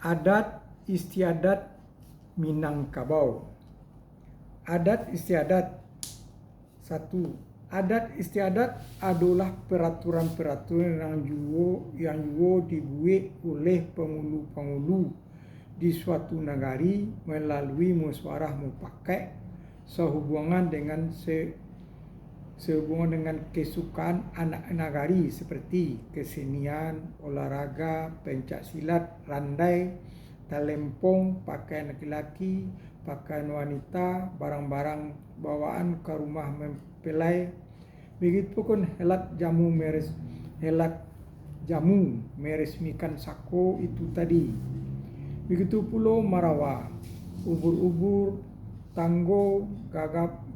Adat istiadat Minangkabau. Adat istiadat. 1. Adat istiadat adalah peraturan-peraturan yang dibuat oleh penghulu-penghulu di suatu negari melalui musyawarah mufakat sehubungan dengan kesukaan anak negari seperti kesenian, olahraga, pencak silat, randai, talempong, pakaian laki-laki, pakaian wanita, barang-barang bawaan ke rumah mempelai. Begitupun helat jamu meresmikan sako itu tadi. Begitu pula marawa, ubur-ubur, tanggo,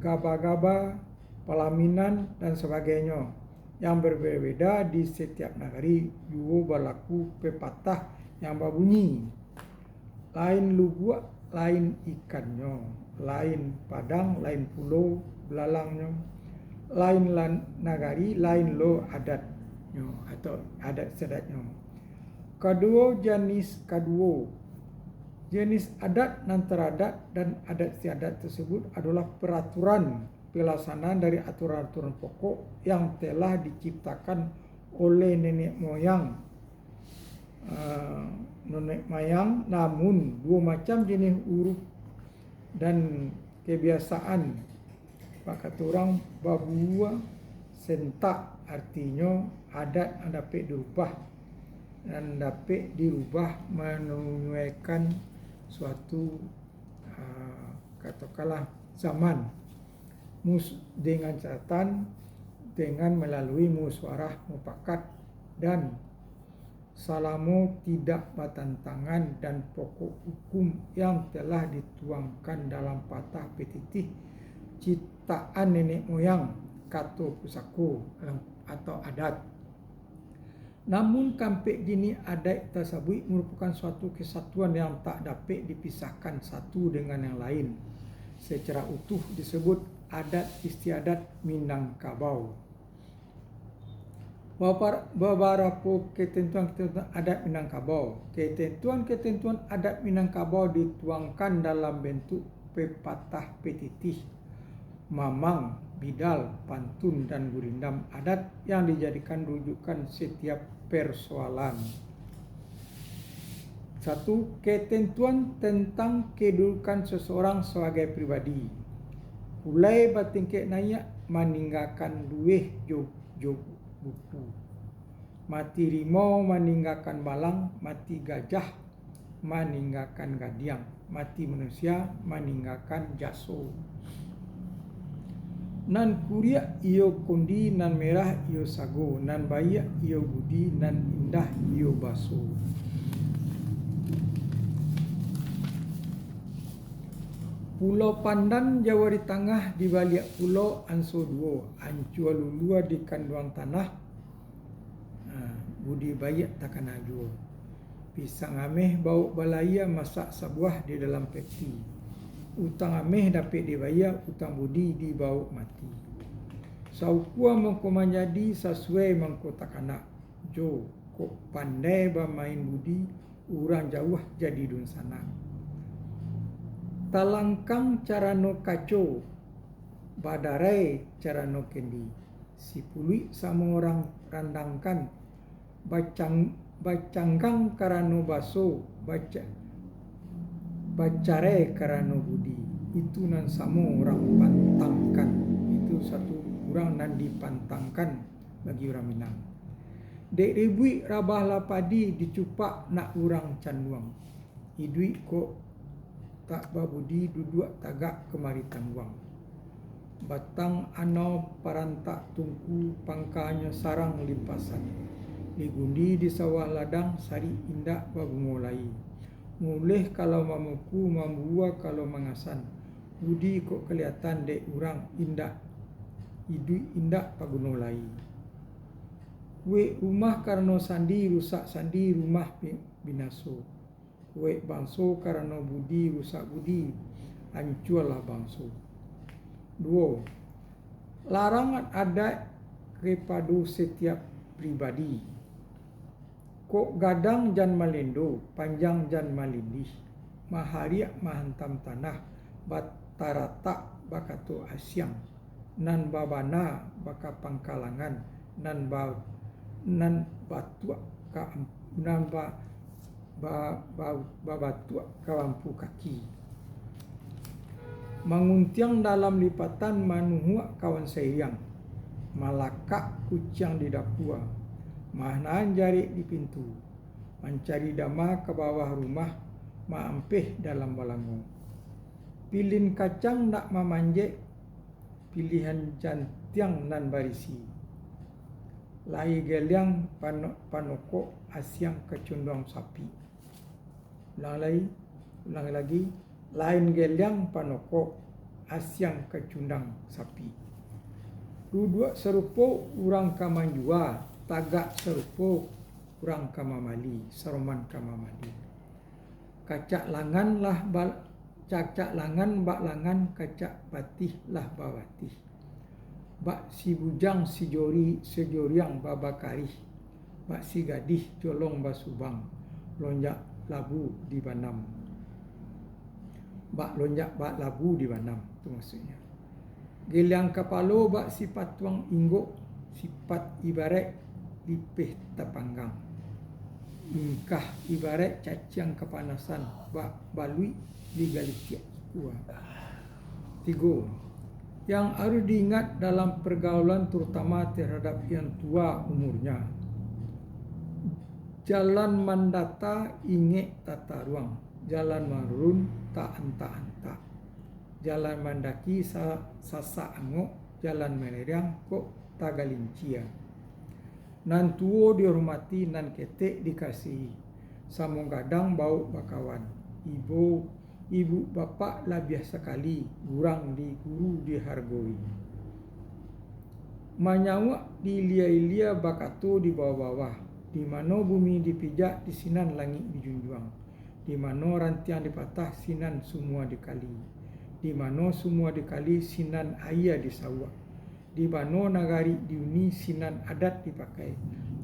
gaba-gaba, pelaminan dan sebagainya yang berbeda di setiap negeri juga berlaku pepatah yang berbunyi lain luguak lain ikannya, lain padang lain pulau belalangnya, lain negari lain lo adatnya atau adat istiadatnya. Jenis adat dan teradat dan adat istiadat tersebut adalah peraturan pelaksanaan dari aturan-aturan pokok yang telah diciptakan oleh nenek moyang, namun dua macam jenis huruf dan kebiasaan pakat orang babua sentak, artinya adat yang dapat dirubah dan dapat dirubah menyesuaikan suatu katakanlah zaman dengan catatan dengan melalui musyawarah mufakat dan selama tidak bertentangan dan pokok hukum yang telah dituangkan dalam patah petitih ciptaan nenek moyang kata pusako atau adat. Namun kampek gini adat tersebut merupakan suatu kesatuan yang tak dapat dipisahkan satu dengan yang lain. Secara utuh disebut adat istiadat Minangkabau. Beberapa ketentuan adat Minangkabau. Ketentuan adat Minangkabau dituangkan dalam bentuk pepatah petitih, mamang, bidal, pantun, dan gurindam adat yang dijadikan rujukan setiap persoalan. 1. Ketentuan tentang kedudukan seseorang sebagai pribadi. Ulai batingkek nayak meninggalkan duih jog buku. Mati rimau meninggalkan balang, mati gajah meninggalkan gadiang, mati manusia meninggalkan jaso. Nan kuriak iyo kondi, nan merah iyo sago, nan bayak iyo budi, nan indah iyo baso. Pulau Pandan Jawa di tengah di balik pulau Anso Duo, Ancua Lulua di kanduang tanah, budi bayak takkan ajuo. Pisang ameh bau balaya masak sebuah di dalam peti. Utang ameh dapat dibayar, utang budi dibau mati. Saukua mengko menjadi sesuai mengko takanak. Jo kok pandai bermain budi, urang jauh jadi dun sana. Talangkang carano kaco, badarai carano kendi. Si pului sama orang randangkan, bacanggang karano baso, bacare karano budi. Itu nan sama orang pantangkan. Itu satu orang nan dipantangkan bagi orang Minang. Dek ribui rabah lapadi dicupak nak urang canduang. Idui kok tak babudi duduk tagak kemari tangguang. Batang anau parantak tungku pangkanya sarang limpasan. Digundi di sawah ladang sari indak babungolai. Mulih kalau mamuku membuah kalau mengasan. Budi kok kelihatan dek urang indak. Idui indak pagunolai. Kue rumah karena sandi rusak sandi rumah binaso. Kue bangso karena budi rusak budi, hanculah bangso. 2. Larangan adat kepada setiap pribadi. Kok gadang jan malindo, panjang jan malindih, maharia mahantam tanah, batarata bakato asyang, nan babana baka pangkalangan, nan batua ka nan babatua kawampu kaki. Manguntiang dalam lipatan manuhua kawan sayang, malaka kucang di dapua, mahnaan jari di pintu, mencari dama ke bawah rumah, maampeh dalam balango. Pilin kacang nak mamanje, pilihan jantiang nan barisi, lai geliang panoko asyang kecundang sapi. Ulang lagi, lain geliang panoko asyang kecundang sapi. Duduk serupo urang kamanjua, tagak serupo urang kamamali, seroman kamamali. Kacak langan bak langan, kacak batih lah bawatih. Bak si bujang si sejoriang babakarih, bak si gadih jolong basubang, lonjak labu di banam. Bak lonjak bak labu di banam, itu maksudnya. Geliang kapalo bak sifat tuang inggo, sifat ibarat lipih tapanggang. Ingkah ibarat cacing kepanasan, bak balui di galitiak kuah. 3. Yang harus diingat dalam pergaulan terutama terhadap yang tua umurnya. Jalan mandata inge tata ruang, jalan marun tak anta-anta. Jalan mandaki sasa angok, jalan meleriang kok tagalincia. Nan tuo dihormati, nan ketek dikasihi. Samong gadang bau bakawan. Ibu bapak lah biasa sekali, gurang di guru dihargoi. Manyawak di ilia-ilia bakato di bawah-bawah. Di mano bumi dipijak, di sinan langit dijunjung. Di mano rantiang dipatah, sinan semua dikali. Di mano semua dikali, sinan ayah disawak. Di mano nagari diuni, sinan adat dipakai.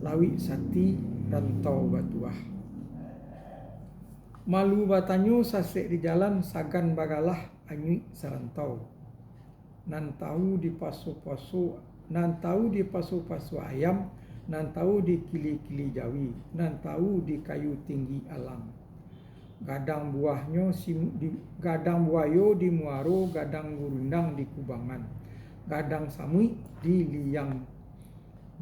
Lawi sati rantau batuah. Malu batanyo sasek di jalan, sagan bagalah anyui serantau. Nan tahu di paso-paso ayam, nan tahu di kili-kili jawi, nan tahu di kayu tinggi alam. Gadang buahyo di muaro, gadang gurundang di kubangan. Gadang samui di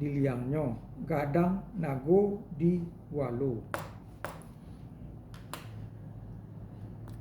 liangnyo, gadang nago di walo.